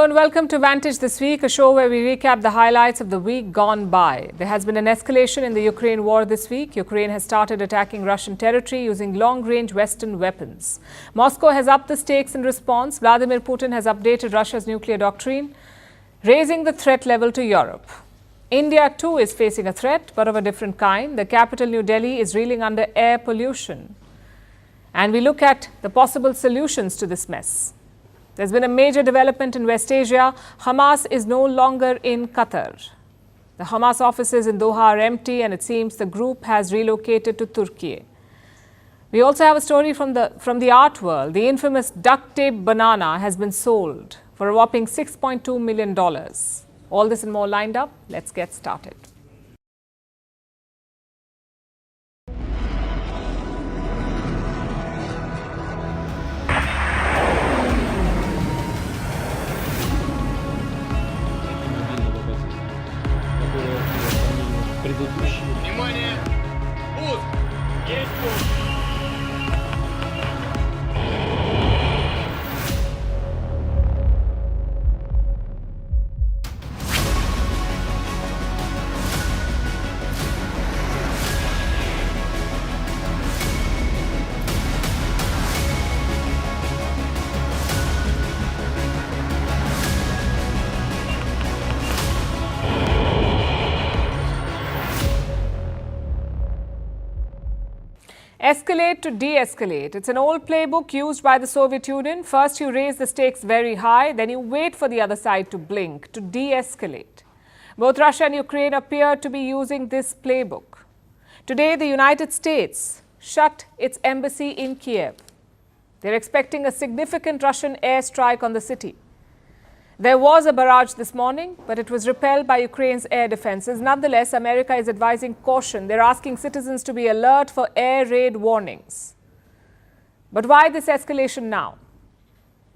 and welcome to Vantage this week, a show where we recap the highlights of the week gone by. There has been an escalation in the Ukraine war this week. Ukraine has started attacking Russian territory using long-range Western weapons. Moscow has upped the stakes in response. Vladimir Putin has updated Russia's nuclear doctrine, raising the threat level to Europe. India too is facing a threat, but of a different kind. The capital, New Delhi, is reeling under air pollution. And we look at the possible solutions to this mess. There's been a major development in West Asia. Hamas is no longer in Qatar. The Hamas offices in Doha are empty, and it seems the group has relocated to Turkey. We also have a story from the art world. The infamous duct tape banana has been sold for a whopping $6.2 million. All this and more lined up. Let's get started. Внимание! Пуск! Есть пуск! Escalate to de-escalate. It's an old playbook used by the Soviet Union. First, you raise the stakes very high, then you wait for the other side to blink, to de-escalate. Both Russia and Ukraine appear to be using this playbook. Today, the United States shut its embassy in Kiev. They're expecting a significant Russian airstrike on the city. There was a barrage this morning, but it was repelled by Ukraine's air defenses. Nonetheless, America is advising caution. They're asking citizens to be alert for air raid warnings. But why this escalation now?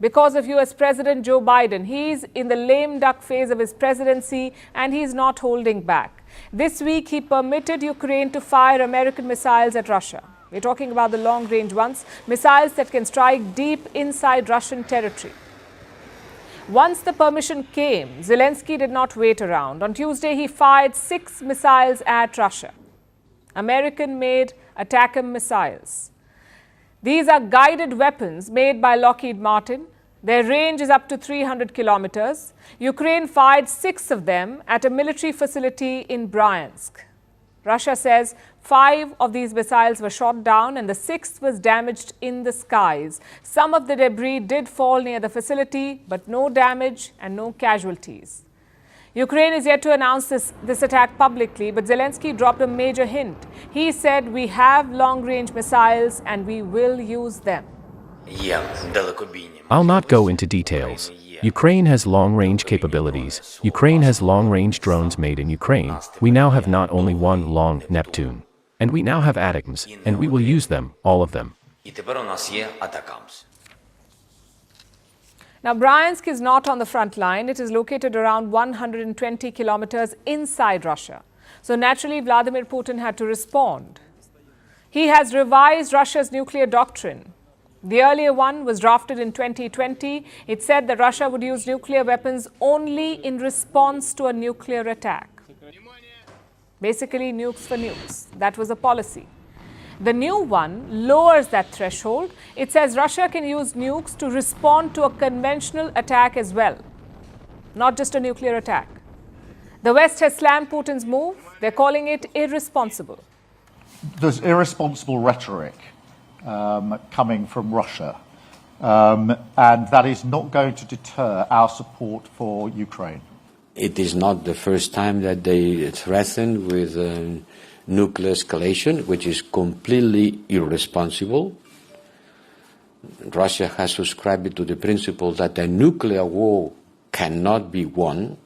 Because of US President Joe Biden. He's in the lame duck phase of his presidency, and he's not holding back. This week, he permitted Ukraine to fire American missiles at Russia. We're talking about the long-range ones, missiles that can strike deep inside Russian territory. Once the permission came, Zelensky did not wait around. On Tuesday, he fired 6 missiles at Russia. American-made ATACMS missiles. These are guided weapons made by Lockheed Martin. Their range is up to 300 kilometers. Ukraine fired 6 of them at a military facility in Bryansk. Russia says 5 of these missiles were shot down and the 6th was damaged in the skies. Some of the debris did fall near the facility, but no damage and no casualties. Ukraine is yet to announce this attack publicly, but Zelensky dropped a major hint. He said, "We have long-range missiles and we will use them." I'll not go into details. Ukraine has long-range capabilities. Ukraine has long-range drones made in Ukraine. We now have not only one long Neptune. And we now have ATACMS, and we will use them, all of them. Now, Bryansk is not on the front line. It is located around 120 kilometers inside Russia. So naturally, Vladimir Putin had to respond. He has revised Russia's nuclear doctrine. The earlier one was drafted in 2020. It said that Russia would use nuclear weapons only in response to a nuclear attack. Basically, nukes for nukes. That was a policy. The new one lowers that threshold. It says Russia can use nukes to respond to a conventional attack as well, not just a nuclear attack. The West has slammed Putin's move. They're calling it irresponsible. There's irresponsible rhetoric coming from Russia, and that is not going to deter our support for Ukraine. It is not the first time that they threaten with nuclear escalation, which is completely irresponsible. Russia has subscribed to the principle that a nuclear war cannot be won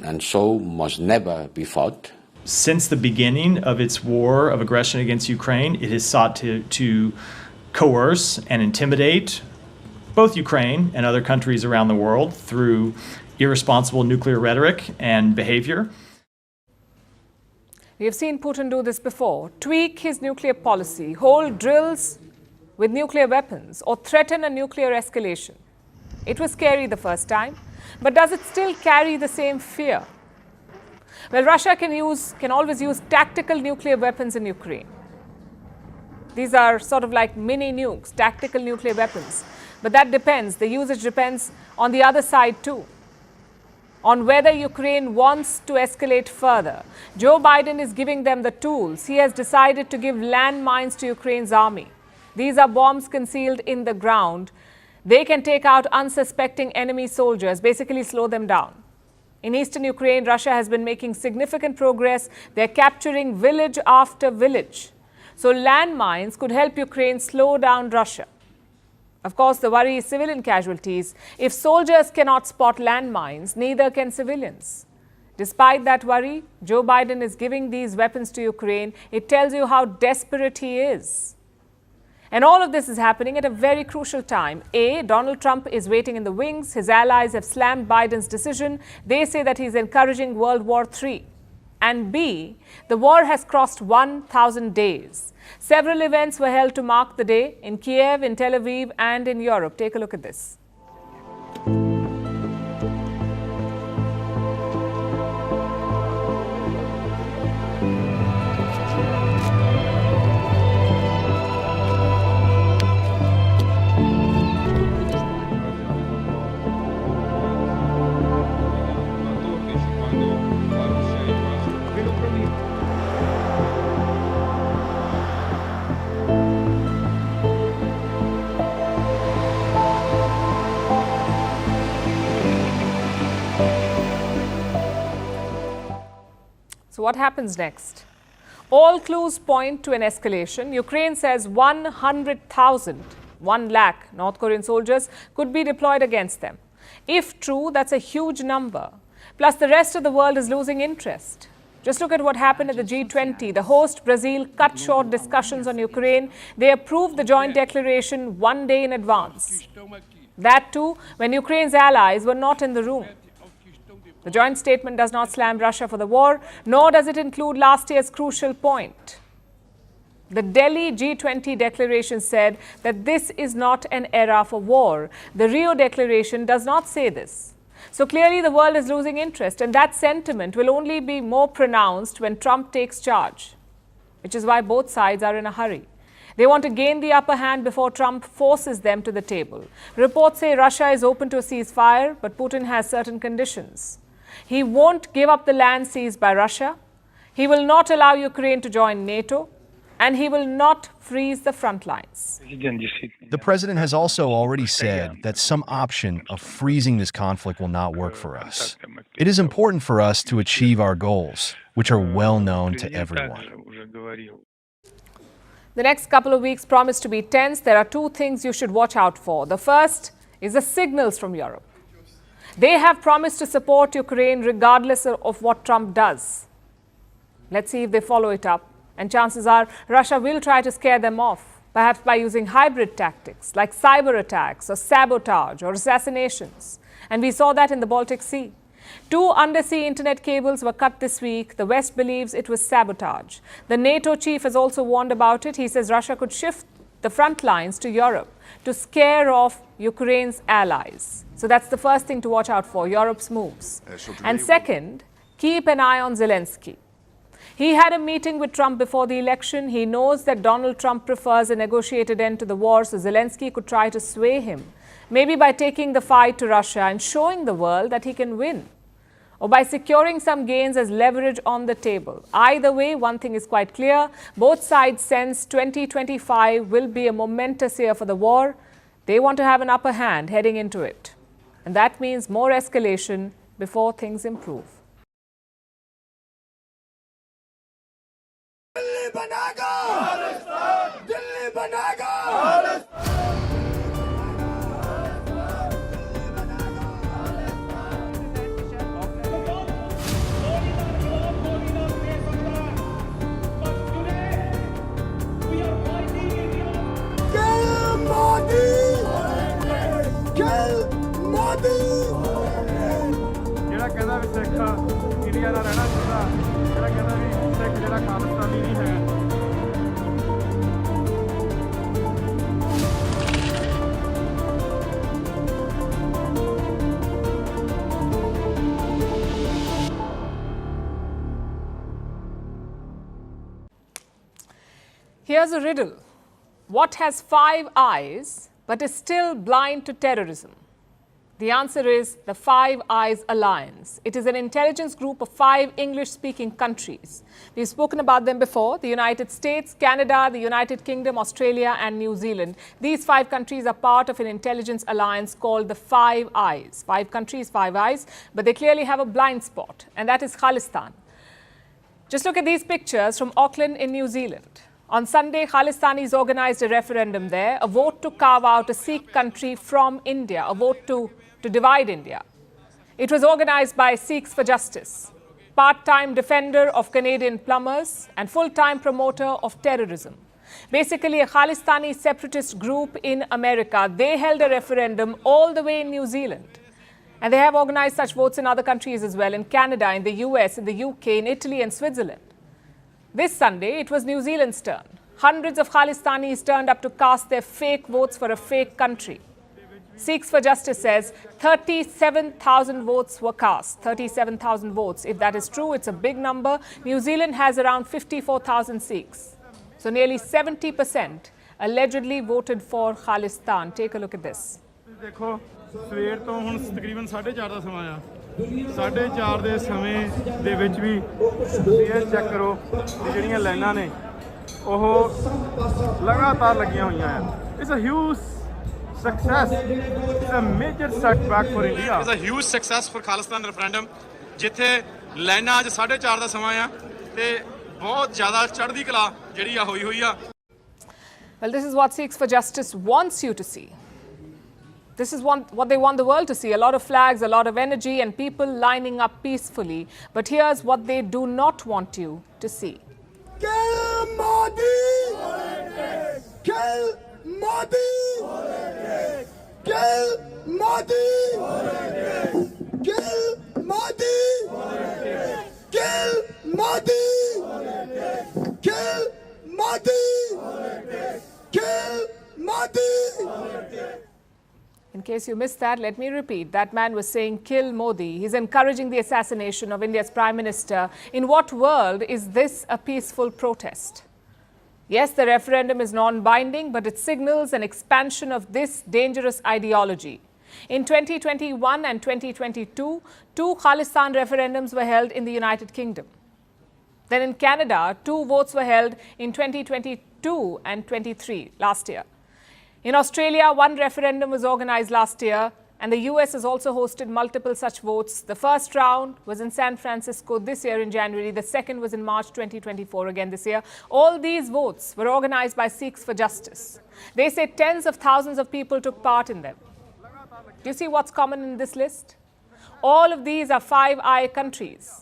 and so must never be fought. Since the beginning of its war of aggression against Ukraine, it has sought to coerce and intimidate both Ukraine and other countries around the world through irresponsible nuclear rhetoric and behavior. We have seen Putin do this before. Tweak his nuclear policy, hold drills with nuclear weapons, or threaten a nuclear escalation. It was scary the first time, But does it still carry the same fear? Well, Russia can always use tactical nuclear weapons in Ukraine. These are sort of like mini nukes, tactical nuclear weapons. But that depends. The usage depends on the other side too, on whether Ukraine wants to escalate further. Joe Biden is giving them the tools. He has decided to give landmines to Ukraine's army. These are bombs concealed in the ground. They can take out unsuspecting enemy soldiers, basically slow them down. In eastern Ukraine, Russia has been making significant progress. They're capturing village after village. So landmines could help Ukraine slow down Russia. Of course, the worry is civilian casualties. If soldiers cannot spot landmines, neither can civilians. Despite that worry, Joe Biden is giving these weapons to Ukraine. It tells you how desperate he is. And all of this is happening at a very crucial time. A, Donald Trump is waiting in the wings. His allies have slammed Biden's decision. They say that he's encouraging World War III. And B, the war has crossed 1,000 days. Several events were held to mark the day in Kiev, in Tel Aviv, and in Europe. Take a look at this. So what happens next? All clues point to an escalation. Ukraine says 100,000, 1 lakh North Korean soldiers could be deployed against them. If true, that's a huge number. Plus, the rest of the world is losing interest. Just look at what happened at the G20. The host, Brazil, cut short discussions on Ukraine. They approved the joint declaration 1 day in advance. That too, when Ukraine's allies were not in the room. The joint statement does not slam Russia for the war, nor does it include last year's crucial point. The Delhi G20 declaration said that this is not an era for war. The Rio declaration does not say this. So clearly the world is losing interest, and that sentiment will only be more pronounced when Trump takes charge, which is why both sides are in a hurry. They want to gain the upper hand before Trump forces them to the table. Reports say Russia is open to a ceasefire, but Putin has certain conditions. He won't give up the land seized by Russia. He will not allow Ukraine to join NATO, and he will not freeze the front lines. The president has also already said that some option of freezing this conflict will not work for us. It is important for us to achieve our goals, which are well known to everyone. The next couple of weeks promise to be tense. There are two things you should watch out for. The first is the signals from Europe. They have promised to support Ukraine regardless of what Trump does. Let's see if they follow it up. And chances are Russia will try to scare them off, perhaps by using hybrid tactics like cyber attacks or sabotage or assassinations. And we saw that in the Baltic Sea. 2 undersea internet cables were cut this week. The West believes it was sabotage. The NATO chief has also warned about it. He says Russia could shift the front lines to Europe to scare off Ukraine's allies. So that's the first thing to watch out for, Europe's moves. And second, keep an eye on Zelensky. He had a meeting with Trump before the election. He knows that Donald Trump prefers a negotiated end to the war, so Zelensky could try to sway him, maybe by taking the fight to Russia and showing the world that he can win, or by securing some gains as leverage on the table. Either way, one thing is quite clear. Both sides sense 2025 will be a momentous year for the war. They want to have an upper hand heading into it. And that means more escalation before things improve. ਜਿਹੜਾ ਕਹਿੰਦਾ ਵੀ ਸਿੱਖ India ਦਾ ਰਹਿਣਾ ਚਾਹੁੰਦਾ, ਜਿਹੜਾ ਕਹਿੰਦਾ ਵੀ ਸਿੱਖ ਜਿਹੜਾ ਖਾਲਿਸਤਾਨੀ ਨਹੀਂ ਹੈ। Here's a riddle. What has 5 eyes but is still blind to terrorism? The answer is the Five Eyes Alliance. It is an intelligence group of 5 English-speaking countries. We've spoken about them before: the United States, Canada, the United Kingdom, Australia and New Zealand. These 5 countries are part of an intelligence alliance called the Five Eyes. 5 countries, 5 eyes, but they clearly have a blind spot, and that is Khalistan. Just look at these pictures from Auckland in New Zealand. On Sunday, Khalistanis organized a referendum there, a vote to carve out a Sikh country from India, a vote to divide India. It was organized by Sikhs for Justice, part-time defender of Canadian plumbers and full-time promoter of terrorism. Basically, a Khalistani separatist group in America. They held a referendum all the way in New Zealand. And they have organized such votes in other countries as well, in Canada, in the US, in the UK, in Italy and Switzerland. This Sunday, it was New Zealand's turn. Hundreds of Khalistanis turned up to cast their fake votes for a fake country. Sikhs for Justice says 37,000 votes were cast. 37,000 votes. If that is true, it's a big number. New Zealand has around 54,000 Sikhs. So nearly 70% allegedly voted for Khalistan. Take a look at this. ਦੇਖੋ ਸਵੇਰ ਤੋਂ ਹੁਣ ਤਕਰੀਬਨ 4:30 ਦਾ ਸਮਾਂ ਆ 4:30 ਦੇ ਸਮੇਂ ਦੇ ਵਿੱਚ ਵੀ ਤੁਸੀਂ ਇਹ ਚੈੱਕ ਕਰੋ ਕਿ ਜਿਹੜੀਆਂ ਲਾਈਨਾਂ ਨੇ ਉਹ ਲਗਾਤਾਰ ਲੱਗੀਆਂ ਹੋਈਆਂ ਆ it's a huge success. It's a major setback for India. It's a huge success for Khalistan referendum. ਜਿੱਥੇ ਲਾਈਨਾਂ ਅੱਜ 4:30 ਦਾ ਸਮਾਂ ਆ ਤੇ ਬਹੁਤ ਜ਼ਿਆਦਾ ਚੜ੍ਹਦੀ ਕਲਾ ਜਿਹੜੀ ਆ ਹੋਈ ਆ. Well, this is what Sikhs for Justice wants you to see. This is what they want the world to see. A lot of flags, a lot of energy and people lining up peacefully. But here's what they do not want you to see. Kill Modi! Kill Modi! Kill Modi! Kill Modi! Kill Modi! Kill Modi! Kill Modi! In case you missed that, let me repeat. That man was saying, kill Modi. He's encouraging the assassination of India's Prime Minister. In what world is this a peaceful protest? Yes, the referendum is non-binding, but it signals an expansion of this dangerous ideology. In 2021 and 2022, 2 Khalistan referendums were held in the United Kingdom. Then in Canada, 2 votes were held in 2022 and 23 last year. In Australia, 1 referendum was organized last year, and the US has also hosted multiple such votes. The first round was in San Francisco this year in January. The second was in March 2024, again this year. All these votes were organized by Sikhs for Justice. They say tens of thousands of people took part in them. Do you see what's common in this list? All of these are Five Eye countries.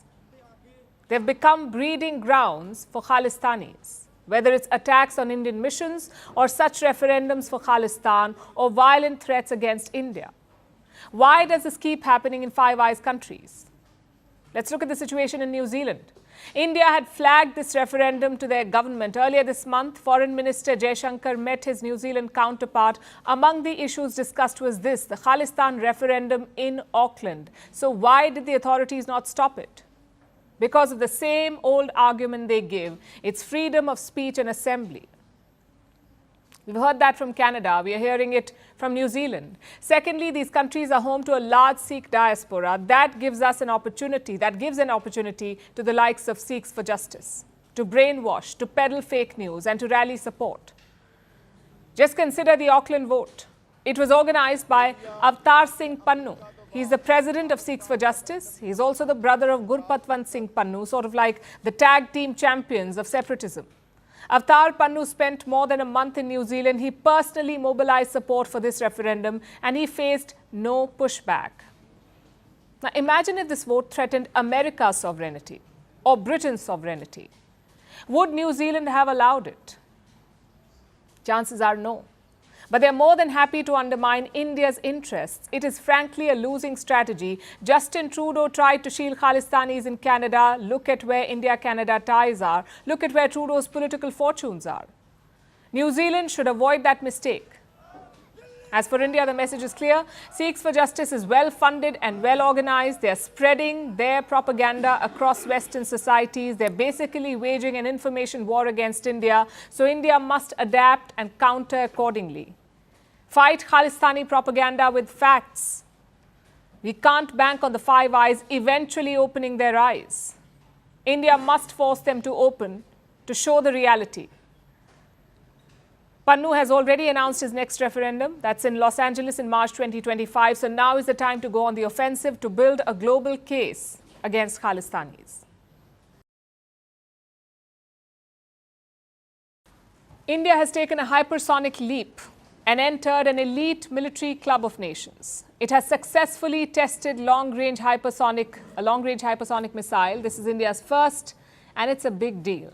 They've become breeding grounds for Khalistanis. Whether it's attacks on Indian missions or such referendums for Khalistan or violent threats against India. Why does this keep happening in Five Eyes countries? Let's look at the situation in New Zealand. India had flagged this referendum to their government. Earlier this month, Foreign Minister Jaishankar met his New Zealand counterpart. Among the issues discussed was this, the Khalistan referendum in Auckland. So why did the authorities not stop it? Because of the same old argument they give. It's freedom of speech and assembly. We've heard that from Canada. We are hearing it from New Zealand. Secondly, these countries are home to a large Sikh diaspora. That gives us an opportunity. That gives an opportunity to the likes of Sikhs for Justice to brainwash, to peddle fake news and to rally support. Just consider the Auckland vote. It was organized by Avtar Singh Pannu. He's the president of Sikhs for Justice. He's also the brother of Gurpatwant Singh Pannu, sort of like the tag team champions of separatism. Avtar Pannu spent more than a month in New Zealand. He personally mobilized support for this referendum and he faced no pushback. Now imagine if this vote threatened America's sovereignty or Britain's sovereignty. Would New Zealand have allowed it? Chances are no. But they're more than happy to undermine India's interests. It is frankly a losing strategy. Justin Trudeau tried to shield Khalistanis in Canada. Look at where India-Canada ties are. Look at where Trudeau's political fortunes are. New Zealand should avoid that mistake. As for India, the message is clear. Sikhs for Justice is well funded and well organized. They are spreading their propaganda across Western societies. They're basically waging an information war against India. So India must adapt and counter accordingly. Fight Khalistani propaganda with facts. We can't bank on the Five Eyes eventually opening their eyes. India must force them to open to show the reality. Pannu has already announced his next referendum. That's in Los Angeles in March 2025. So now is the time to go on the offensive to build a global case against Khalistanis. India has taken a hypersonic leap and entered an elite military club of nations. It has successfully tested a long-range hypersonic missile. This is India's first, and it's a big deal.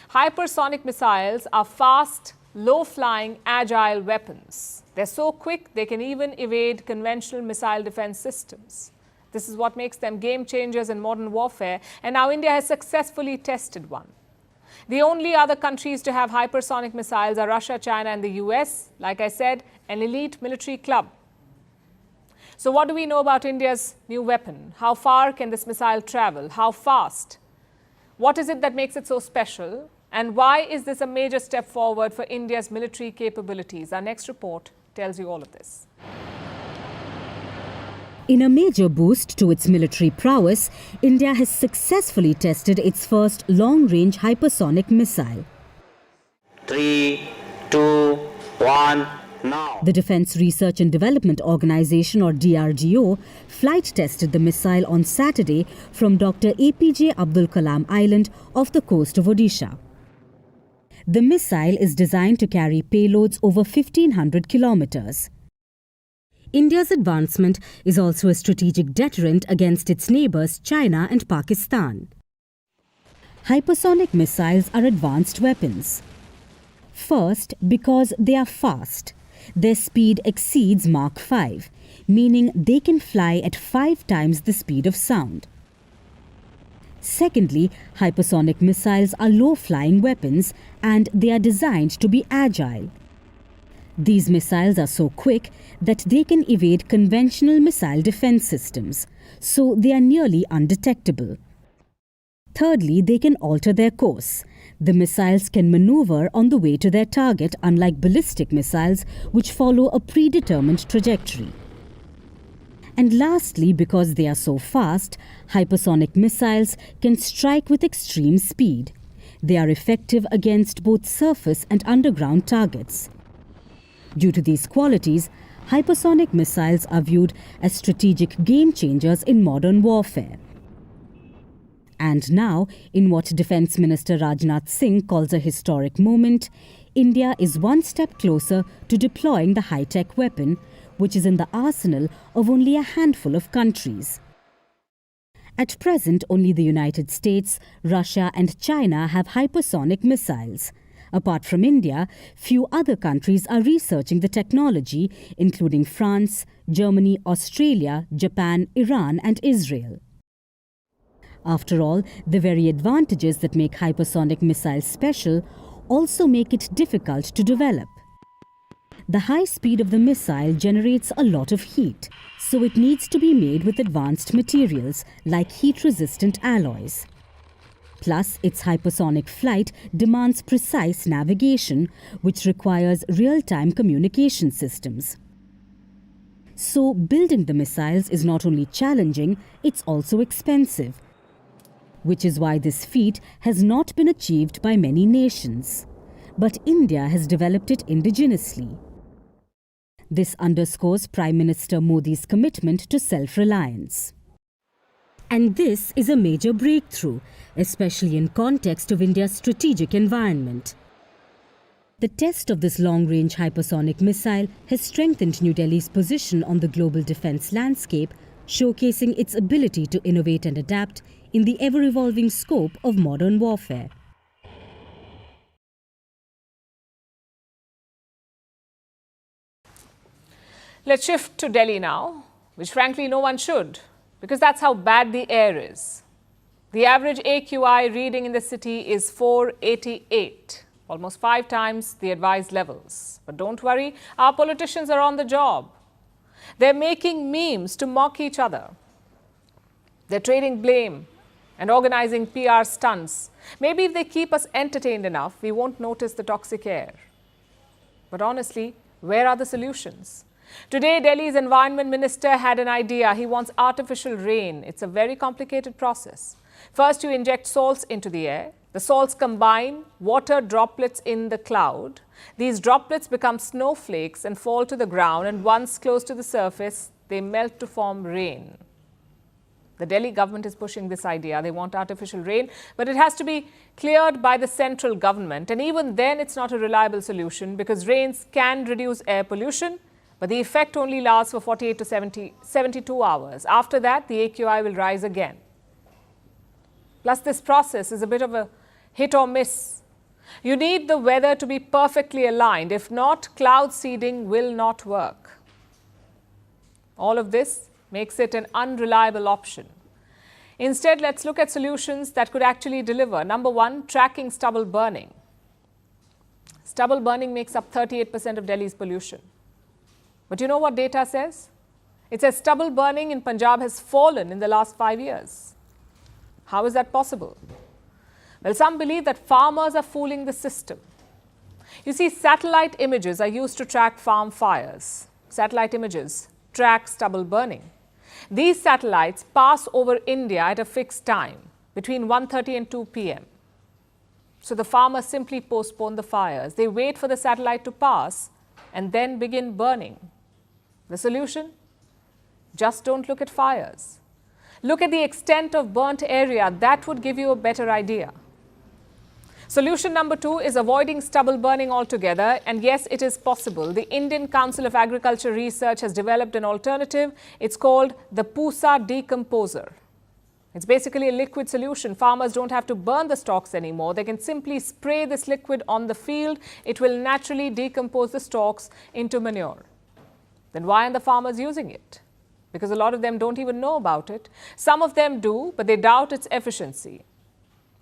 Hypersonic missiles are fast, low-flying, agile weapons. They're so quick, they can even evade conventional missile defense systems. This is what makes them game changers in modern warfare, and now India has successfully tested one. The only other countries to have hypersonic missiles are Russia, China, and the US. Like I said, an elite military club. So what do we know about India's new weapon? How far can this missile travel? How fast? What is it that makes it so special? And why is this a major step forward for India's military capabilities? Our next report tells you all of this. In a major boost to its military prowess, India has successfully tested its first long-range hypersonic missile. 3, 2, 1, now. The Defence Research and Development Organisation, or DRDO, flight tested the missile on Saturday from Dr. APJ Abdul Kalam Island off the coast of Odisha. The missile is designed to carry payloads over 1,500 kilometers. India's advancement is also a strategic deterrent against its neighbours China and Pakistan. Hypersonic missiles are advanced weapons. First, because they are fast. Their speed exceeds Mach 5, meaning they can fly at 5 times the speed of sound. Secondly, hypersonic missiles are low-flying weapons and they are designed to be agile. These missiles are so quick that they can evade conventional missile defense systems, so they are nearly undetectable. Thirdly, they can alter their course. The missiles can maneuver on the way to their target, unlike ballistic missiles, which follow a predetermined trajectory. And lastly, because they are so fast, hypersonic missiles can strike with extreme speed. They are effective against both surface and underground targets. Due to these qualities, hypersonic missiles are viewed as strategic game changers in modern warfare. And now, in what Defence Minister Rajnath Singh calls a historic moment, India is one step closer to deploying the high-tech weapon, which is in the arsenal of only a handful of countries. At present, only the United States, Russia and China have hypersonic missiles. Apart from India, few other countries are researching the technology, including France, Germany, Australia, Japan, Iran and Israel. After all, the very advantages that make hypersonic missiles special also make it difficult to develop. The high speed of the missile generates a lot of heat, so it needs to be made with advanced materials like heat-resistant alloys. Plus, its hypersonic flight demands precise navigation, which requires real-time communication systems. So, building the missiles is not only challenging, it's also expensive, which is why this feat has not been achieved by many nations. But India has developed it indigenously. This underscores Prime Minister Modi's commitment to self-reliance. And this is a major breakthrough, especially in context of India's strategic environment. The test of this long-range hypersonic missile has strengthened New Delhi's position on the global defense landscape, showcasing its ability to innovate and adapt in the ever-evolving scope of modern warfare. Let's shift to Delhi now, which frankly no one should, because that's how bad the air is. The average AQI reading in the city is 488, almost 5 times the advised levels. But don't worry, our politicians are on the job. They're making memes to mock each other. They're trading blame and organizing PR stunts. Maybe if they keep us entertained enough, we won't notice the toxic air. But honestly, where are the solutions? Today, Delhi's Environment Minister had an idea. He wants artificial rain. It's a very complicated process. First, you inject salts into the air. The salts combine water droplets in the cloud. These droplets become snowflakes and fall to the ground, and once close to the surface, they melt to form rain. The Delhi government is pushing this idea. They want artificial rain, but it has to be cleared by the central government. And even then, it's not a reliable solution because rains can reduce air pollution, but the effect only lasts for 48 to 72 hours. After that, the AQI will rise again. Plus, this process is a bit of a hit or miss. You need the weather to be perfectly aligned. If not, cloud seeding will not work. All of this makes it an unreliable option. Instead, let's look at solutions that could actually deliver. Number one, tracking stubble burning. Stubble burning makes up 38% of Delhi's pollution. But you know what data says? It says stubble burning in Punjab has fallen in the last 5 years. How is that possible? Well, some believe that farmers are fooling the system. You see, satellite images are used to track farm fires. Satellite images track stubble burning. These satellites pass over India at a fixed time, between 1:30 and 2 p.m. So the farmers simply postpone the fires. They wait for the satellite to pass and then begin burning. The solution? Just don't look at fires. Look at the extent of burnt area. That would give you a better idea. Solution number 2 is avoiding stubble burning altogether. And yes, it is possible. The Indian Council of Agriculture Research has developed an alternative. It's called the Pusa decomposer. It's basically a liquid solution. Farmers don't have to burn the stalks anymore. They can simply spray this liquid on the field. It will naturally decompose the stalks into manure. Then why aren't the farmers using it? Because a lot of them don't even know about it. Some of them do, but they doubt its efficiency.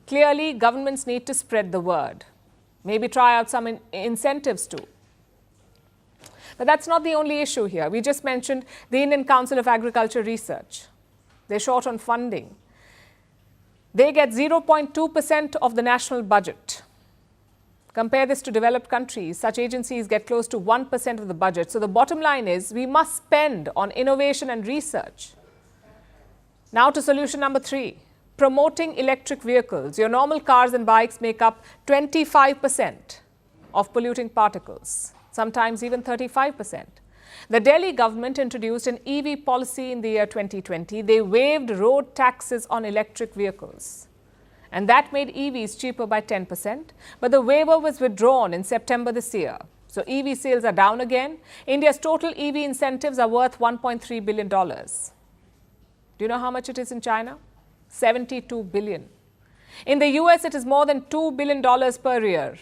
Clearly, governments need to spread the word. Maybe try out some incentives too. But that's not the only issue here. We just mentioned the Indian Council of Agriculture Research. They're short on funding. They get 0.2% of the national budget. Compare this to developed countries. Such agencies get close to 1% of the budget. So the bottom line is we must spend on innovation and research. Now to solution number 3. Promoting electric vehicles. Your normal cars and bikes make up 25% of polluting particles, sometimes even 35%. The Delhi government introduced an EV policy in the year 2020. They waived road taxes on electric vehicles. And that made EVs cheaper by 10%. But the waiver was withdrawn in September this year. So EV sales are down again. India's total EV incentives are worth $1.3 billion. Do you know how much it is in China? 72 billion. In the US, it is more than $2 billion per year.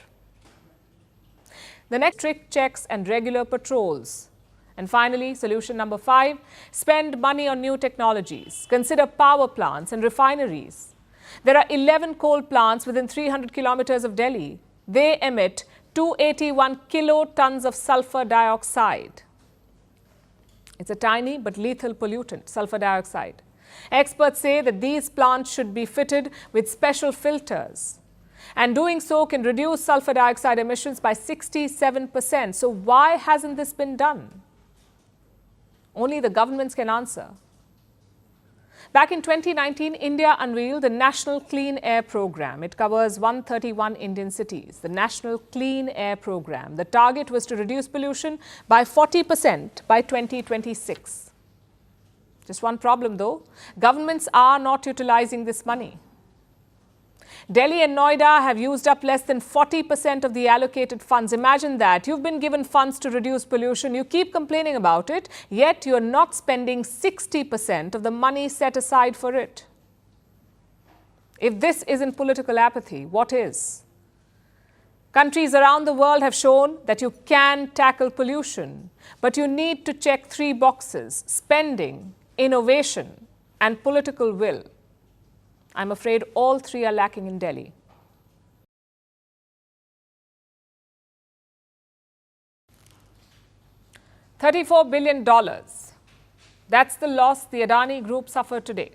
The next, strict checks and regular patrols. And finally, solution number 5, spend money on new technologies. Consider power plants and refineries. There are 11 coal plants within 300 kilometers of Delhi. They emit 281 kilotons of sulfur dioxide. It's a tiny but lethal pollutant, sulfur dioxide. Experts say that these plants should be fitted with special filters. And doing so can reduce sulfur dioxide emissions by 67%. So why hasn't this been done? Only the governments can answer. Back in 2019, India unveiled the National Clean Air Program. It covers 131 Indian cities. The National Clean Air Program. The target was to reduce pollution by 40% by 2026. Just one problem though, governments are not utilizing this money. Delhi and Noida have used up less than 40% of the allocated funds. Imagine that. You've been given funds to reduce pollution. You keep complaining about it, yet you're not spending 60% of the money set aside for it. If this isn't political apathy, what is? Countries around the world have shown that you can tackle pollution, but you need to check 3 boxes: spending, innovation, and political will. I'm afraid all 3 are lacking in Delhi. $34 billion. That's the loss the Adani Group suffered today.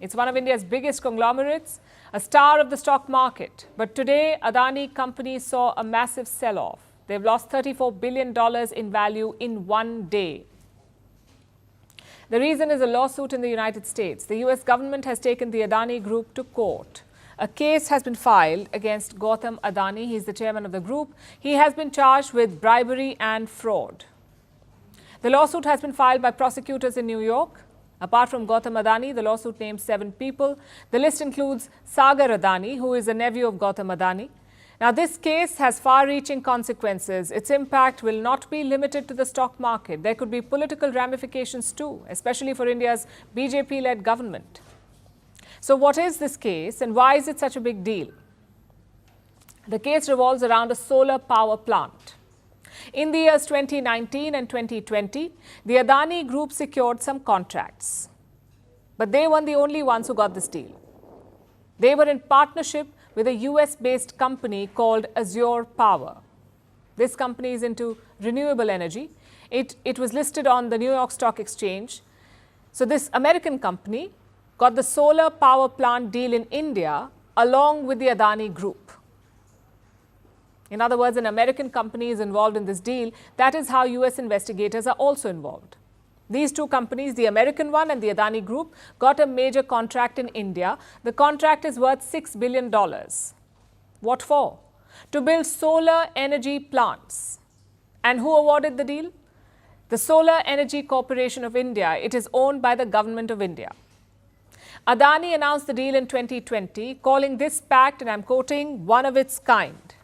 It's one of India's biggest conglomerates, a star of the stock market. But today, Adani company saw a massive sell-off. They've lost $34 billion in value in one day. The reason is a lawsuit in the United States. The US government has taken the Adani Group to court. A case has been filed against Gautam Adani. He's the chairman of the group. He has been charged with bribery and fraud. The lawsuit has been filed by prosecutors in New York. Apart from Gautam Adani, the lawsuit names 7 people. The list includes Sagar Adani, who is a nephew of Gautam Adani. Now, this case has far-reaching consequences. Its impact will not be limited to the stock market. There could be political ramifications too, especially for India's BJP-led government. So what is this case and why is it such a big deal? The case revolves around a solar power plant. In the years 2019 and 2020, the Adani Group secured some contracts. But they weren't the only ones who got this deal. They were in partnership with a US-based company called Azure Power. This company is into renewable energy. It was listed on the New York Stock Exchange. So this American company got the solar power plant deal in India along with the Adani Group. In other words, an American company is involved in this deal. That is how US investigators are also involved. These two companies, the American one and the Adani Group, got a major contract in India. The contract is worth $6 billion. What for? To build solar energy plants. And who awarded the deal? The Solar Energy Corporation of India. It is owned by the government of India. Adani announced the deal in 2020, calling this pact, and I'm quoting, one of its kind.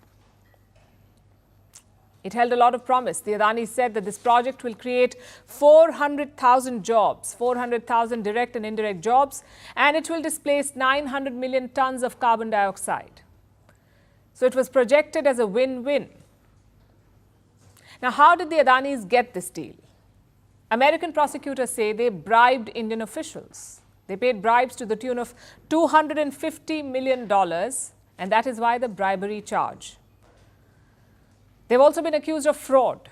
It held a lot of promise. The Adani said that this project will create 400,000 jobs, 400,000 direct and indirect jobs, and it will displace 900 million tons of carbon dioxide. So it was projected as a win-win. Now, how did the Adanis get this deal? American prosecutors say they bribed Indian officials. They paid bribes to the tune of $250 million, and that is why the bribery charge. They've also been accused of fraud.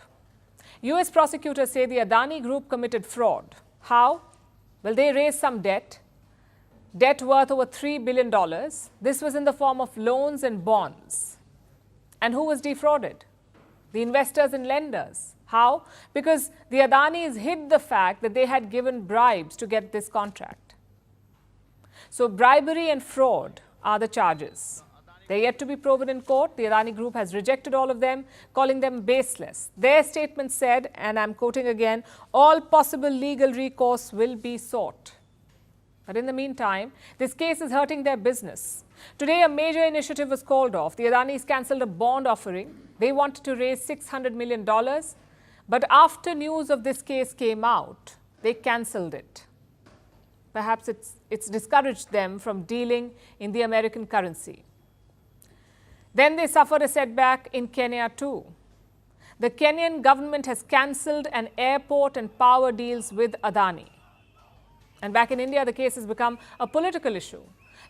US prosecutors say the Adani Group committed fraud. How? Well, they raised some debt worth over $3 billion. This was in the form of loans and bonds. And who was defrauded? The investors and lenders. How? Because the Adanis hid the fact that they had given bribes to get this contract. So bribery and fraud are the charges. They're yet to be proven in court. The Adani Group has rejected all of them, calling them baseless. Their statement said, and I'm quoting again, all possible legal recourse will be sought. But in the meantime, this case is hurting their business. Today, a major initiative was called off. The Adanis cancelled a bond offering. They wanted to raise $600 million. But after news of this case came out, they cancelled it. Perhaps it's discouraged them from dealing in the American currency. Then they suffered a setback in Kenya too. The Kenyan government has cancelled an airport and power deals with Adani. And back in India, the case has become a political issue.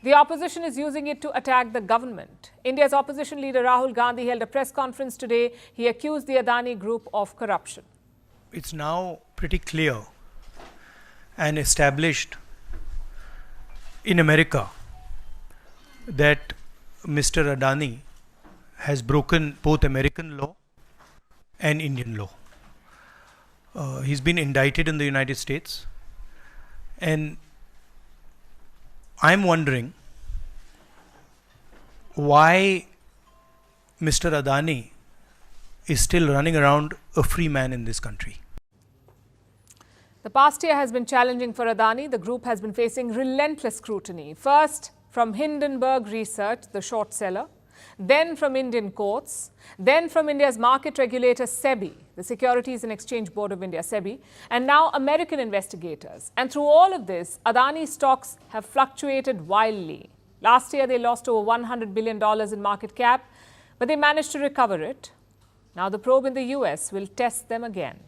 The opposition is using it to attack the government. India's opposition leader Rahul Gandhi held a press conference today. He accused the Adani Group of corruption. It's now pretty clear and established in America that Mr. Adani has broken both American law and Indian law. He's been indicted in the United States, and I'm wondering why Mr. Adani is still running around a free man in this country. The past year has been challenging for Adani. The group has been facing relentless scrutiny. First, from Hindenburg Research, the short seller, then from Indian courts, then from India's market regulator SEBI, the Securities and Exchange Board of India, SEBI, and now American investigators. And through all of this, Adani stocks have fluctuated wildly. Last year, they lost over $100 billion in market cap, but they managed to recover it. Now the probe in the US will test them again.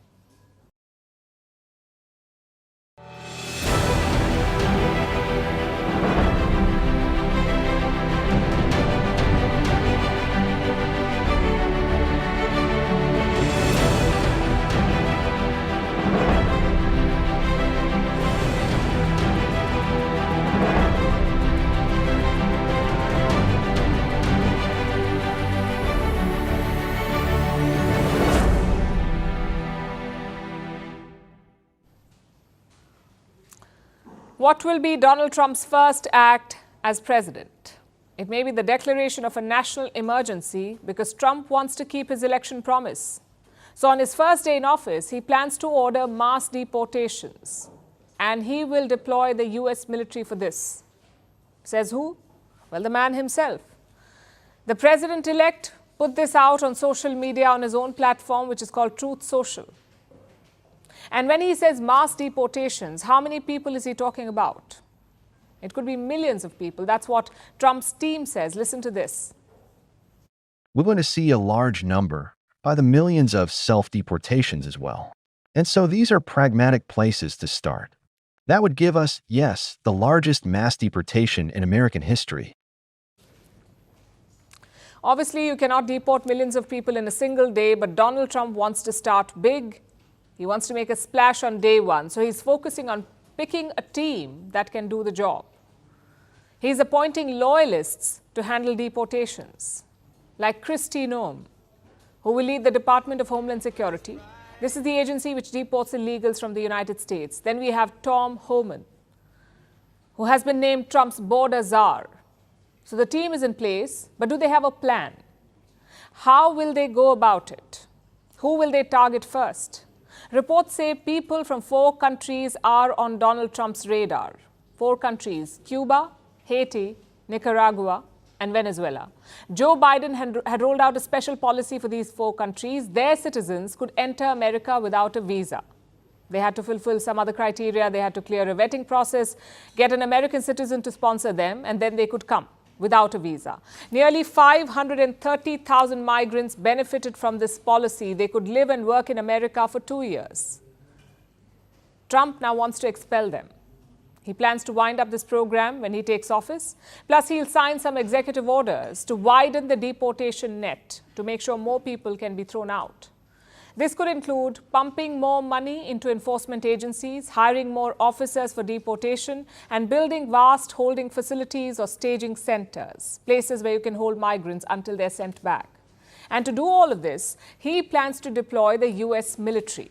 What will be Donald Trump's first act as president? It may be the declaration of a national emergency because Trump wants to keep his election promise. So on his first day in office, he plans to order mass deportations. And he will deploy the US military for this. Says who? Well, the man himself. The president-elect put this out on social media on his own platform, which is called Truth Social. And when he says mass deportations, how many people is he talking about? It could be millions of people. That's what Trump's team says. Listen to this. We're going to see a large number, by the millions of self-deportations as well. And so these are pragmatic places to start. That would give us, yes, the largest mass deportation in American history. Obviously, you cannot deport millions of people in a single day, but Donald Trump wants to start big. He wants to make a splash on day one. So he's focusing on picking a team that can do the job. He's appointing loyalists to handle deportations, like Kristi Noem, who will lead the Department of Homeland Security. This is the agency which deports illegals from the United States. Then we have Tom Homan, who has been named Trump's border czar. So the team is in place, but do they have a plan? How will they go about it? Who will they target first? Reports say people from 4 countries are on Donald Trump's radar. 4 countries: Cuba, Haiti, Nicaragua, and Venezuela. Joe Biden had rolled out a special policy for these 4 countries. Their citizens could enter America without a visa. They had to fulfill some other criteria. They had to clear a vetting process, get an American citizen to sponsor them, and then they could come without a visa. Nearly 530,000 migrants benefited from this policy. They could live and work in America for 2 years. Trump now wants to expel them. He plans to wind up this program when he takes office. Plus, he'll sign some executive orders to widen the deportation net to make sure more people can be thrown out. This could include pumping more money into enforcement agencies, hiring more officers for deportation, and building vast holding facilities or staging centers, places where you can hold migrants until they're sent back. And to do all of this, he plans to deploy the US military.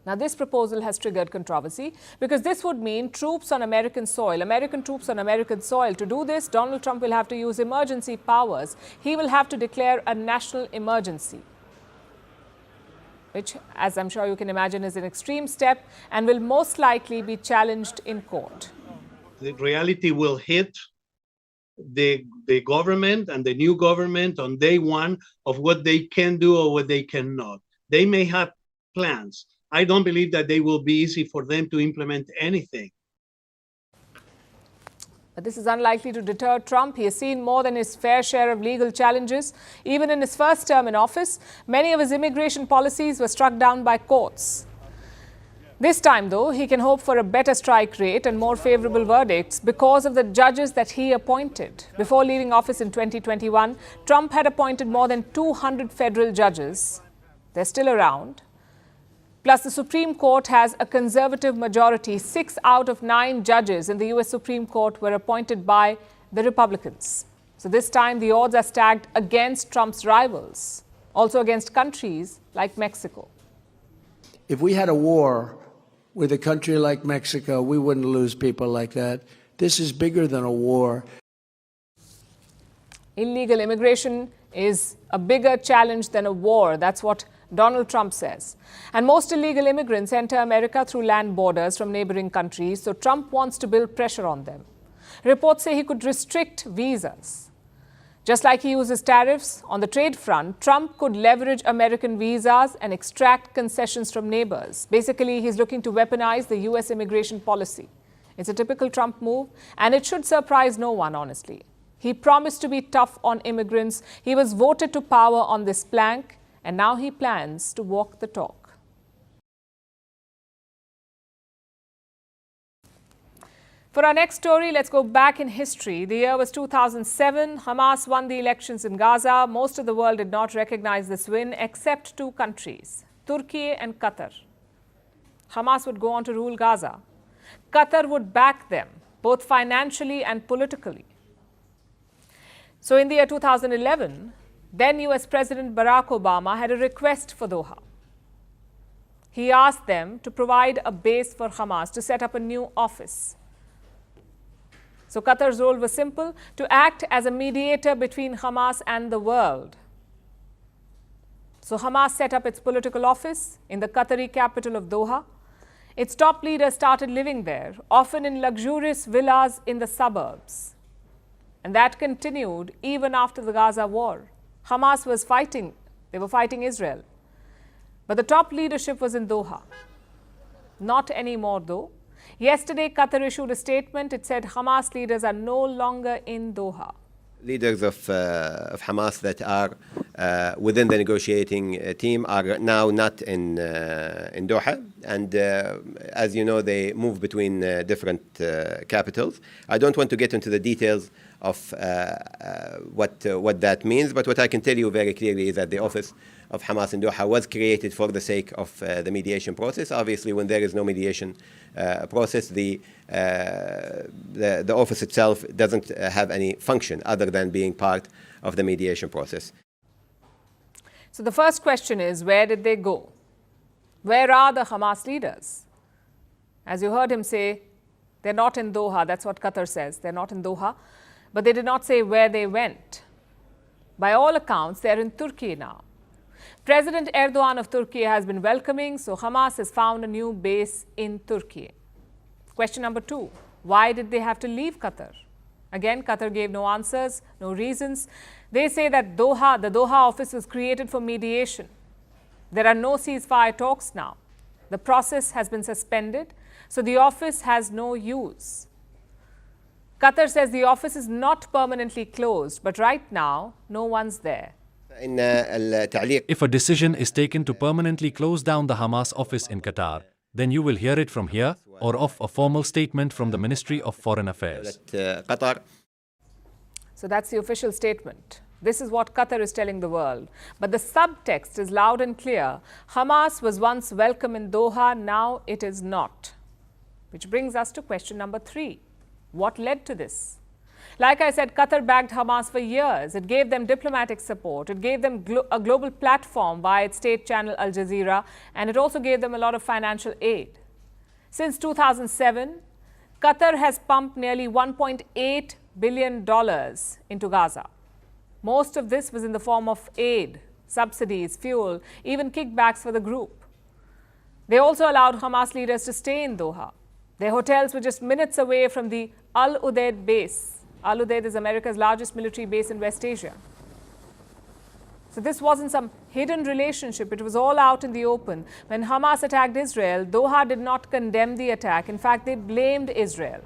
Now, this proposal has triggered controversy because this would mean troops on American soil, American troops on American soil. To do this, Donald Trump will have to use emergency powers. He will have to declare a national emergency, which, as I'm sure you can imagine, is an extreme step and will most likely be challenged in court. The reality will hit the government and the new government on day one of what they can do or what they cannot. They may have plans. I don't believe that they will be easy for them to implement anything. But this is unlikely to deter Trump. He has seen more than his fair share of legal challenges. Even in his first term in office, many of his immigration policies were struck down by courts. This time, though, he can hope for a better strike rate and more favorable verdicts because of the judges that he appointed. Before leaving office in 2021, Trump had appointed more than 200 federal judges. They're still around. Plus, the Supreme Court has a conservative majority. 6 out of 9 judges in the US Supreme Court were appointed by the Republicans. So this time, the odds are stacked against Trump's rivals, also against countries like Mexico. If we had a war with a country like Mexico, we wouldn't lose people like that. This is bigger than a war. Illegal immigration is a bigger challenge than a war. That's what Donald Trump says. And most illegal immigrants enter America through land borders from neighboring countries, so Trump wants to build pressure on them. Reports say he could restrict visas. Just like he uses tariffs on the trade front, Trump could leverage American visas and extract concessions from neighbors. Basically, he's looking to weaponize the US immigration policy. It's a typical Trump move, and it should surprise no one, honestly. He promised to be tough on immigrants. He was voted to power on this plank, and now he plans to walk the talk. For our next story, let's go back in history. The year was 2007. Hamas won the elections in Gaza. Most of the world did not recognize this win, except 2 countries, Turkey and Qatar. Hamas would go on to rule Gaza. Qatar would back them, both financially and politically. So in the year 2011, then US President Barack Obama had a request for Doha. He asked them to provide a base for Hamas, to set up a new office. So Qatar's role was simple: to act as a mediator between Hamas and the world. So Hamas set up its political office in the Qatari capital of Doha. Its top leaders started living there, often in luxurious villas in the suburbs. And that continued even after the Gaza war. Hamas was fighting. They were fighting Israel. But the top leadership was in Doha. Not anymore, though. Yesterday, Qatar issued a statement. It said Hamas leaders are no longer in Doha. Leaders of Hamas that are within the negotiating team are now not in Doha, and as you know, they move between different capitals. I don't want to get into the details of what that means, but what I can tell you very clearly is that the office of Hamas in Doha was created for the sake of the mediation process. Obviously, when there is no mediation process, the office itself doesn't have any function other than being part of the mediation process. So the first question is, where did they go? Where are the Hamas leaders? As you heard him say, they're not in Doha. That's what Qatar says. They're not in Doha. But they did not say where they went. By all accounts, they're in Turkey now. President Erdogan of Turkey has been welcoming, so Hamas has found a new base in Turkey. Question number 2, why did they have to leave Qatar? Again, Qatar gave no answers, no reasons. They say that the Doha office was created for mediation. There are no ceasefire talks now. The process has been suspended, so the office has no use. Qatar says the office is not permanently closed, but right now, no one's there. If a decision is taken to permanently close down the Hamas office in Qatar, then you will hear it from here or of a formal statement from the Ministry of Foreign Affairs. So that's the official statement. This is what Qatar is telling the world. But the subtext is loud and clear. Hamas was once welcome in Doha, now it is not. Which brings us to question number 3. What led to this? Like I said, Qatar backed Hamas for years. It gave them diplomatic support. It gave them a global platform via its state channel Al Jazeera, and it also gave them a lot of financial aid. Since 2007, Qatar has pumped nearly $1.8 billion into Gaza. Most of this was in the form of aid, subsidies, fuel, even kickbacks for the group. They also allowed Hamas leaders to stay in Doha. Their hotels were just minutes away from the Al Udeid base. Al Udeid is America's largest military base in West Asia. So this wasn't some hidden relationship. It was all out in the open. When Hamas attacked Israel, Doha did not condemn the attack. In fact, they blamed Israel.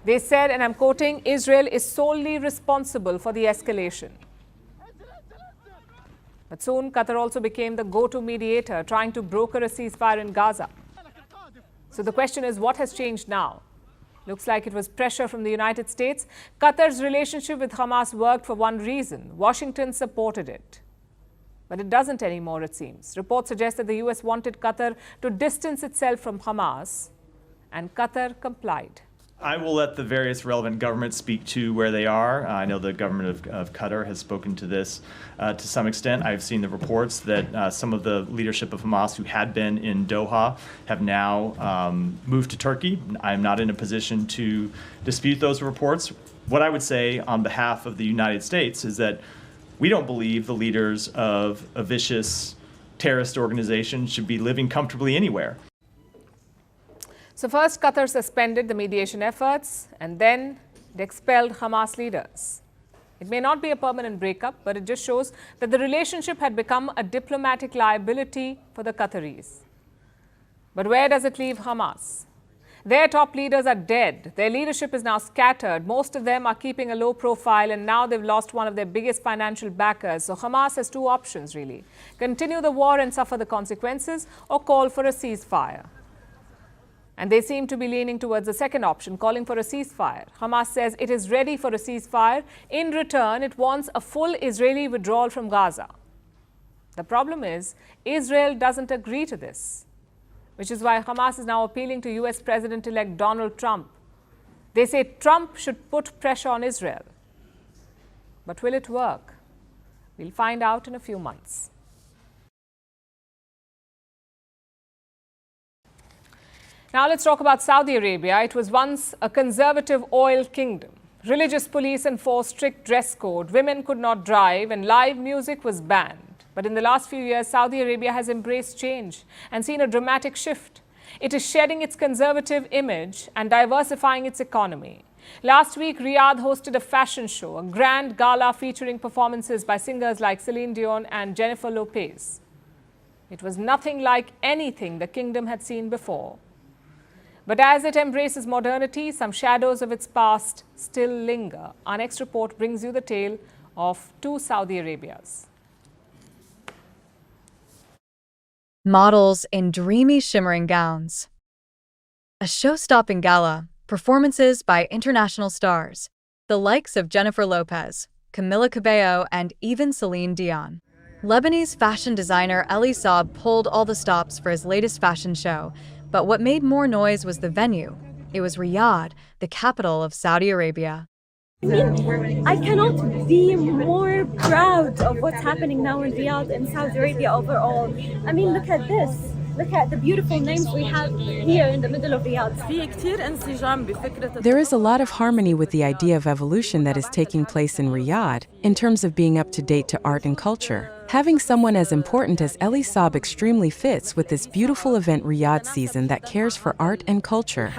They said, and I'm quoting, Israel is solely responsible for the escalation. But soon, Qatar also became the go-to mediator, trying to broker a ceasefire in Gaza. So the question is, what has changed now? Looks like it was pressure from the United States. Qatar's relationship with Hamas worked for one reason. Washington supported it. But it doesn't anymore, it seems. Reports suggest that the US wanted Qatar to distance itself from Hamas, and Qatar complied. I will let the various relevant governments speak to where they are. I know the government of Qatar has spoken to this to some extent. I've seen the reports that some of the leadership of Hamas who had been in Doha have now moved to Turkey. I'm not in a position to dispute those reports. What I would say on behalf of the United States is that we don't believe the leaders of a vicious terrorist organization should be living comfortably anywhere. So first, Qatar suspended the mediation efforts, and then it expelled Hamas leaders. It may not be a permanent breakup, but it just shows that the relationship had become a diplomatic liability for the Qataris. But where does it leave Hamas? Their top leaders are dead. Their leadership is now scattered. Most of them are keeping a low profile, and now they've lost one of their biggest financial backers. So Hamas has two options, really. Continue the war and suffer the consequences, or call for a ceasefire. And they seem to be leaning towards the second option, calling for a ceasefire. Hamas says it is ready for a ceasefire. In return, it wants a full Israeli withdrawal from Gaza. The problem is, Israel doesn't agree to this, which is why Hamas is now appealing to US President-elect Donald Trump. They say Trump should put pressure on Israel. But will it work? We'll find out in a few months. Now let's talk about Saudi Arabia. It was once a conservative oil kingdom. Religious police enforced strict dress code, women could not drive, and live music was banned. But in the last few years, Saudi Arabia has embraced change and seen a dramatic shift. It is shedding its conservative image and diversifying its economy. Last week, Riyadh hosted a fashion show, a grand gala featuring performances by singers like Celine Dion and Jennifer Lopez. It was nothing like anything the kingdom had seen before. But as it embraces modernity, some shadows of its past still linger. Our next report brings you the tale of two Saudi Arabias. Models in dreamy, shimmering gowns. A show-stopping gala, performances by international stars, the likes of Jennifer Lopez, Camila Cabello, and even Celine Dion. Lebanese fashion designer Elie Saab pulled all the stops for his latest fashion show, but what made more noise was the venue. It was Riyadh, the capital of Saudi Arabia. I cannot be more proud of what's happening now in Riyadh and Saudi Arabia overall. I mean, look at this. Look at the beautiful names we have here in the middle of Riyadh. There is a lot of harmony with the idea of evolution that is taking place in Riyadh in terms of being up to date to art and culture. Having someone as important as Elie Saab extremely fits with this beautiful event Riyadh season that cares for art and culture.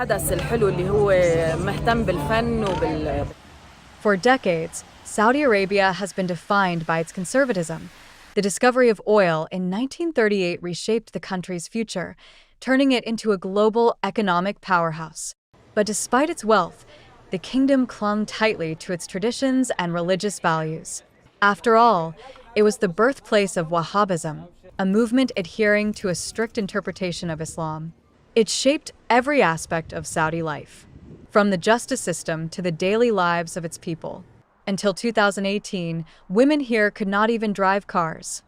For decades, Saudi Arabia has been defined by its conservatism. The discovery of oil in 1938 reshaped the country's future, turning it into a global economic powerhouse. But despite its wealth, the kingdom clung tightly to its traditions and religious values. After all, it was the birthplace of Wahhabism, a movement adhering to a strict interpretation of Islam. It shaped every aspect of Saudi life, from the justice system to the daily lives of its people. Until 2018, women here could not even drive cars.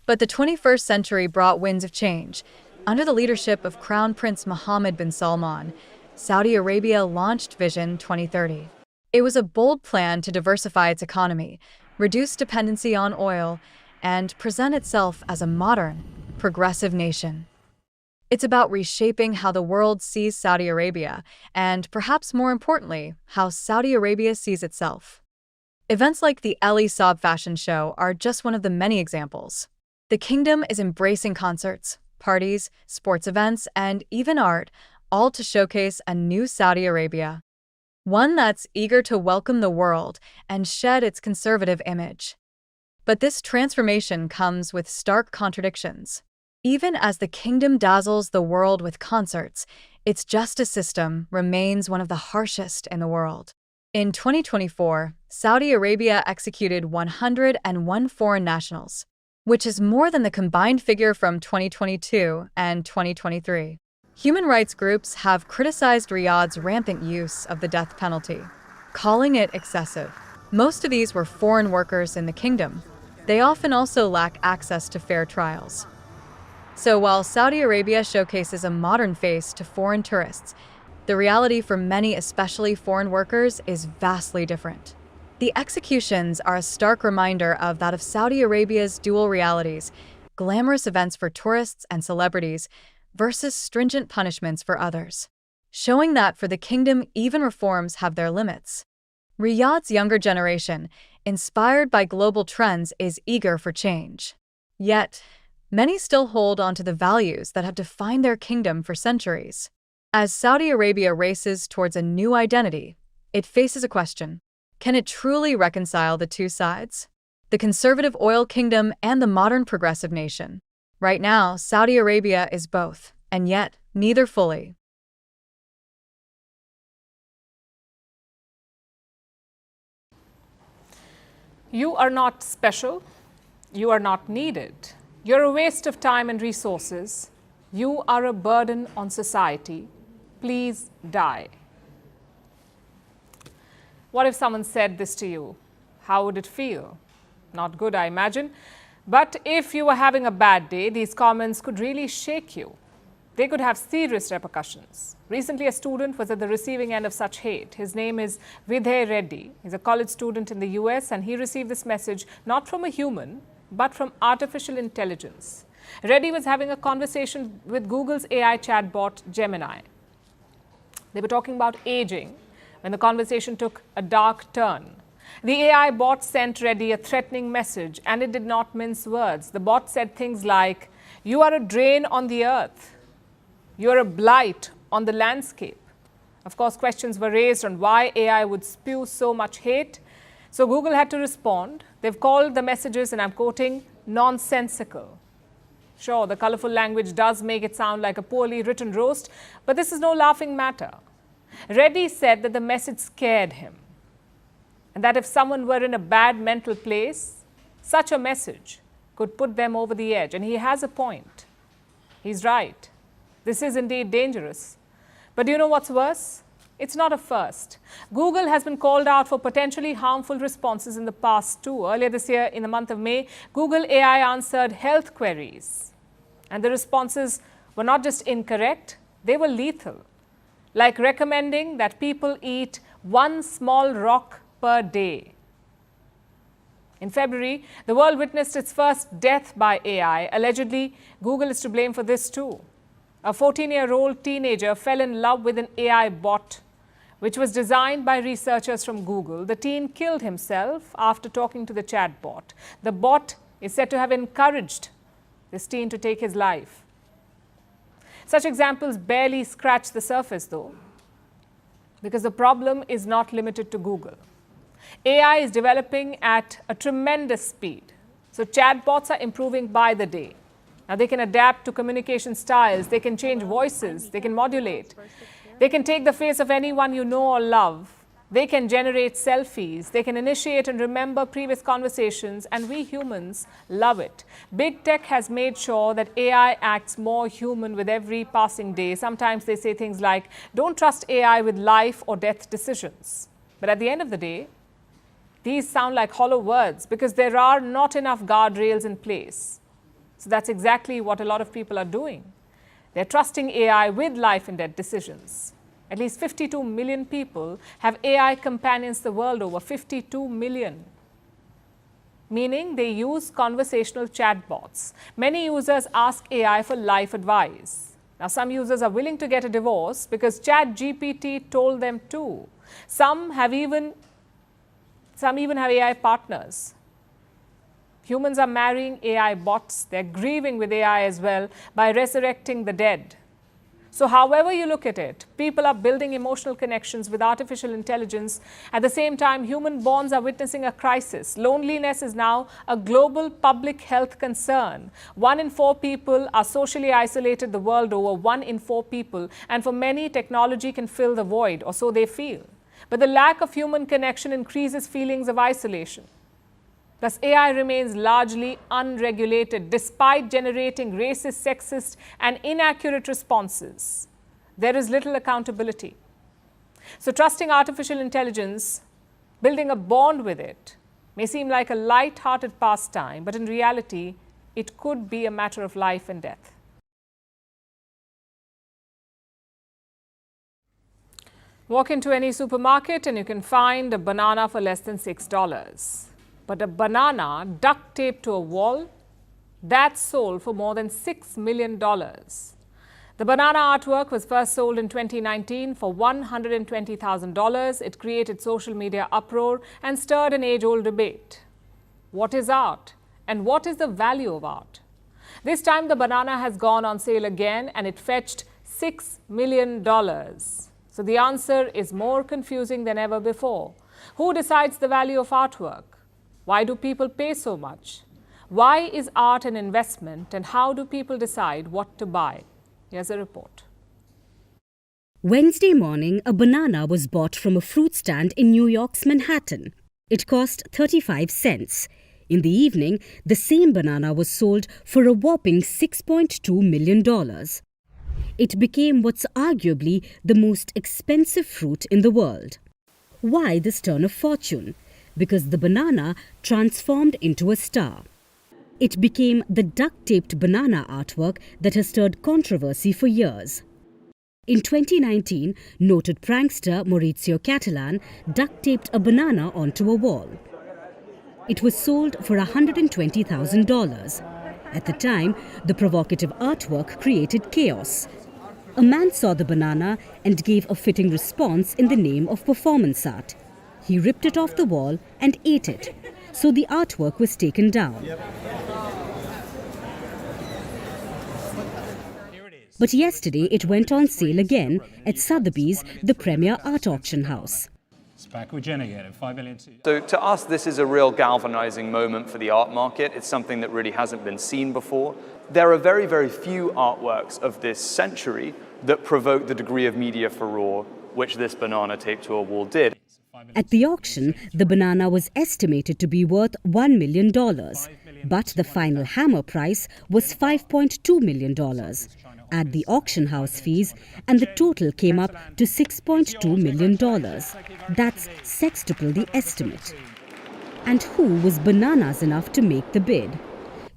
But the 21st century brought winds of change. Under the leadership of Crown Prince Mohammed bin Salman, Saudi Arabia launched Vision 2030. It was a bold plan to diversify its economy, reduce dependency on oil, and present itself as a modern, progressive nation. It's about reshaping how the world sees Saudi Arabia, and perhaps more importantly, how Saudi Arabia sees itself. Events like the Elie Saab fashion show are just one of the many examples. The kingdom is embracing concerts, parties, sports events, and even art, all to showcase a new Saudi Arabia. One that's eager to welcome the world and shed its conservative image. But this transformation comes with stark contradictions. Even as the kingdom dazzles the world with concerts, its justice system remains one of the harshest in the world. In 2024, Saudi Arabia executed 101 foreign nationals, which is more than the combined figure from 2022 and 2023. Human rights groups have criticized Riyadh's rampant use of the death penalty, calling it excessive. Most of these were foreign workers in the kingdom. They often also lack access to fair trials. So while Saudi Arabia showcases a modern face to foreign tourists, the reality for many, especially foreign workers, is vastly different. The executions are a stark reminder of that of Saudi Arabia's dual realities, glamorous events for tourists and celebrities versus stringent punishments for others, showing that for the kingdom, even reforms have their limits. Riyadh's younger generation, inspired by global trends, is eager for change. Yet, many still hold on to the values that have defined their kingdom for centuries. As Saudi Arabia races towards a new identity, it faces a question. Can it truly reconcile the two sides? The conservative oil kingdom and the modern progressive nation. Right now, Saudi Arabia is both, and yet neither fully. You are not special. You are not needed. You're a waste of time and resources. You are a burden on society. Please die. What if someone said this to you? How would it feel? Not good, I imagine. But if you were having a bad day, these comments could really shake you. They could have serious repercussions. Recently, a student was at the receiving end of such hate. His name is Vidhay Reddy. He's a college student in the US, and he received this message not from a human, but from artificial intelligence. Reddy was having a conversation with Google's AI chatbot, Gemini. They were talking about aging when the conversation took a dark turn. The AI bot sent Reddy a threatening message, and it did not mince words. The bot said things like, "You are a drain on the earth. You are a blight on the landscape." Of course, questions were raised on why AI would spew so much hate. So Google had to respond. They've called the messages, and I'm quoting, nonsensical. Sure, the colorful language does make it sound like a poorly written roast, but this is no laughing matter. Reddy said that the message scared him, and that if someone were in a bad mental place, such a message could put them over the edge. And he has a point. He's right. This is indeed dangerous. But do you know what's worse? It's not a first. Google has been called out for potentially harmful responses in the past too. Earlier this year, in the month of May, Google AI answered health queries. And the responses were not just incorrect, they were lethal. Like recommending that people eat one small rock per day. In February, the world witnessed its first death by AI. Allegedly, Google is to blame for this too. A 14-year-old teenager fell in love with an AI bot, which was designed by researchers from Google. The teen killed himself after talking to the chatbot. The bot is said to have encouraged this teen to take his life. Such examples barely scratch the surface, though, because the problem is not limited to Google. AI is developing at a tremendous speed. So chatbots are improving by the day. Now they can adapt to communication styles, they can change voices, they can modulate. They can take the face of anyone you know or love. They can generate selfies, they can initiate and remember previous conversations, and we humans love it. Big tech has made sure that AI acts more human with every passing day. Sometimes they say things like, don't trust AI with life or death decisions. But at the end of the day, these sound like hollow words because there are not enough guardrails in place. So that's exactly what a lot of people are doing. They're trusting AI with life and death decisions. At least 52 million people have AI companions the world over, 52 million. Meaning they use conversational chatbots. Many users ask AI for life advice. Now some users are willing to get a divorce because ChatGPT told them to. Some even have AI partners. Humans are marrying AI bots. They're grieving with AI as well by resurrecting the dead. So however you look at it, people are building emotional connections with artificial intelligence. At the same time, human bonds are witnessing a crisis. Loneliness is now a global public health concern. 1 in 4 people are socially isolated the world over, 1 in 4 people. And for many, technology can fill the void, or so they feel. But the lack of human connection increases feelings of isolation. Thus, AI remains largely unregulated despite generating racist, sexist, and inaccurate responses. There is little accountability. So, trusting artificial intelligence, building a bond with it, may seem like a light-hearted pastime, but in reality, it could be a matter of life and death. Walk into any supermarket and you can find a banana for less than $6. But a banana duct taped to a wall, that's sold for more than $6 million. The banana artwork was first sold in 2019 for $120,000. It created social media uproar and stirred an age-old debate. What is art? And what is the value of art? This time the banana has gone on sale again and it fetched $6 million. So the answer is more confusing than ever before. Who decides the value of artwork? Why do people pay so much? Why is art an investment, and how do people decide what to buy? Here's a report. Wednesday morning, a banana was bought from a fruit stand in New York's Manhattan. It cost 35 cents. In the evening, the same banana was sold for a whopping $6.2 million. It became what's arguably the most expensive fruit in the world. Why this turn of fortune? Because the banana transformed into a star. It became the duct-taped banana artwork that has stirred controversy for years. In 2019, noted prankster Maurizio Catalan duct-taped a banana onto a wall. It was sold for $120,000. At the time, the provocative artwork created chaos. A man saw the banana and gave a fitting response in the name of performance art. He ripped it off the wall and ate it, so the artwork was taken down. But yesterday it went on sale again at Sotheby's, the premier art auction house. Back with Jenny again at 5 million. So to us, this is a real galvanizing moment for the art market. It's something that really hasn't been seen before. There are very, very few artworks of this century that provoke the degree of media furore which this banana taped to a wall did. At the auction, the banana was estimated to be worth $1 million, but the final hammer price was $5.2 million. Add the auction house fees, and the total came up to $6.2 million. That's sextuple the estimate. And who was bananas enough to make the bid?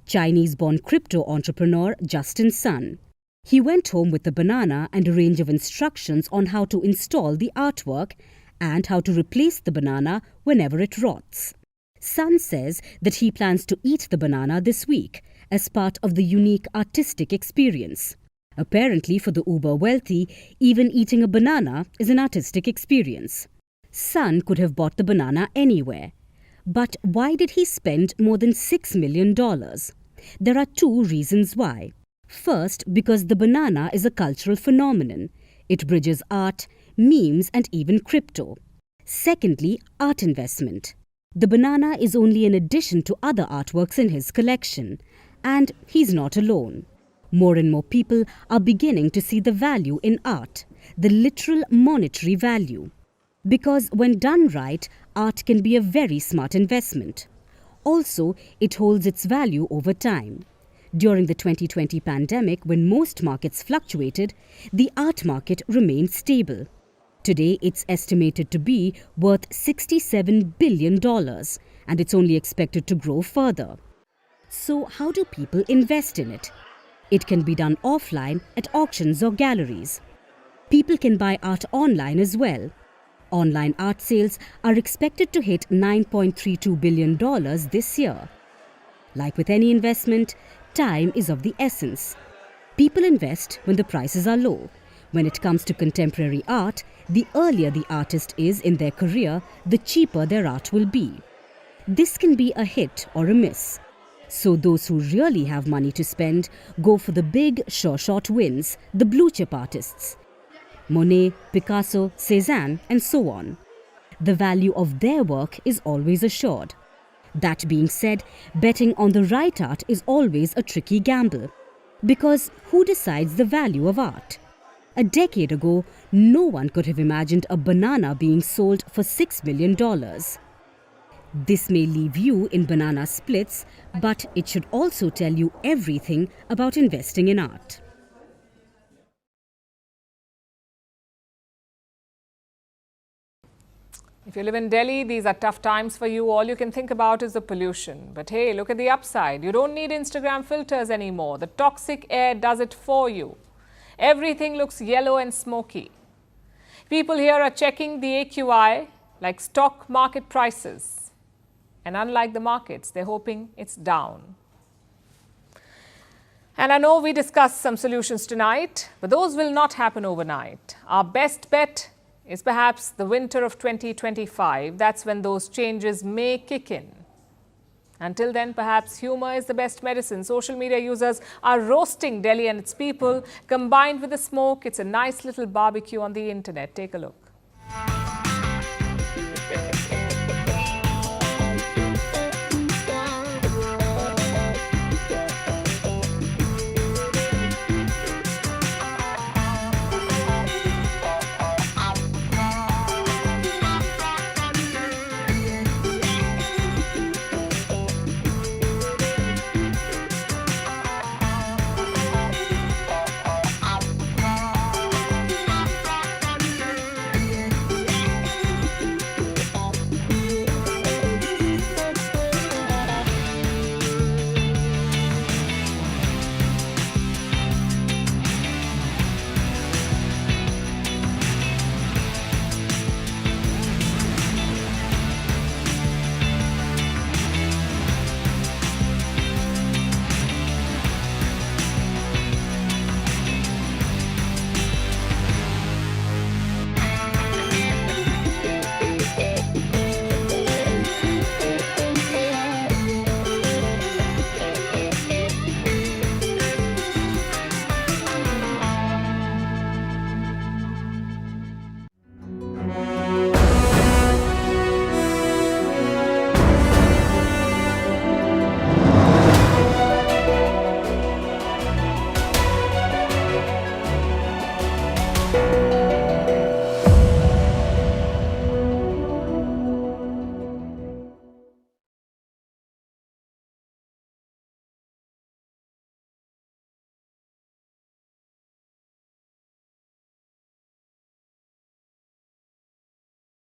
Chinese-born crypto entrepreneur Justin Sun. He went home with the banana and a range of instructions on how to install the artwork and how to replace the banana whenever it rots. Sun says that he plans to eat the banana this week as part of the unique artistic experience. Apparently, for the uber-wealthy, even eating a banana is an artistic experience. Sun could have bought the banana anywhere. But why did he spend more than $6 million? There are two reasons why. First, because the banana is a cultural phenomenon. It bridges art, memes, and even crypto. Secondly, art investment. The banana is only an addition to other artworks in his collection. And he's not alone. More and more people are beginning to see the value in art, the literal monetary value. Because when done right, art can be a very smart investment. Also, it holds its value over time. During the 2020 pandemic, when most markets fluctuated, the art market remained stable. Today, it's estimated to be worth $67 billion, and it's only expected to grow further. So, how do people invest in it? It can be done offline at auctions or galleries. People can buy art online as well. Online art sales are expected to hit $9.32 billion this year. Like with any investment, time is of the essence. People invest when the prices are low. When it comes to contemporary art, the earlier the artist is in their career, the cheaper their art will be. This can be a hit or a miss. So those who really have money to spend go for the big, sure shot wins, the blue chip artists. Monet, Picasso, Cézanne, and so on. The value of their work is always assured. That being said, betting on the right art is always a tricky gamble. Because who decides the value of art? A decade ago, no one could have imagined a banana being sold for $6 million. This may leave you in banana splits, but it should also tell you everything about investing in art. If you live in Delhi, these are tough times for you. All you can think about is the pollution. But hey, look at the upside. You don't need Instagram filters anymore. The toxic air does it for you. Everything looks yellow and smoky. People here are checking the AQI like stock market prices. And unlike the markets, they're hoping it's down. And I know we discussed some solutions tonight, but those will not happen overnight. Our best bet is perhaps the winter of 2025. That's when those changes may kick in. Until then, perhaps humor is the best medicine. Social media users are roasting Delhi and its people. Combined with the smoke, it's a nice little barbecue on the internet. Take a look.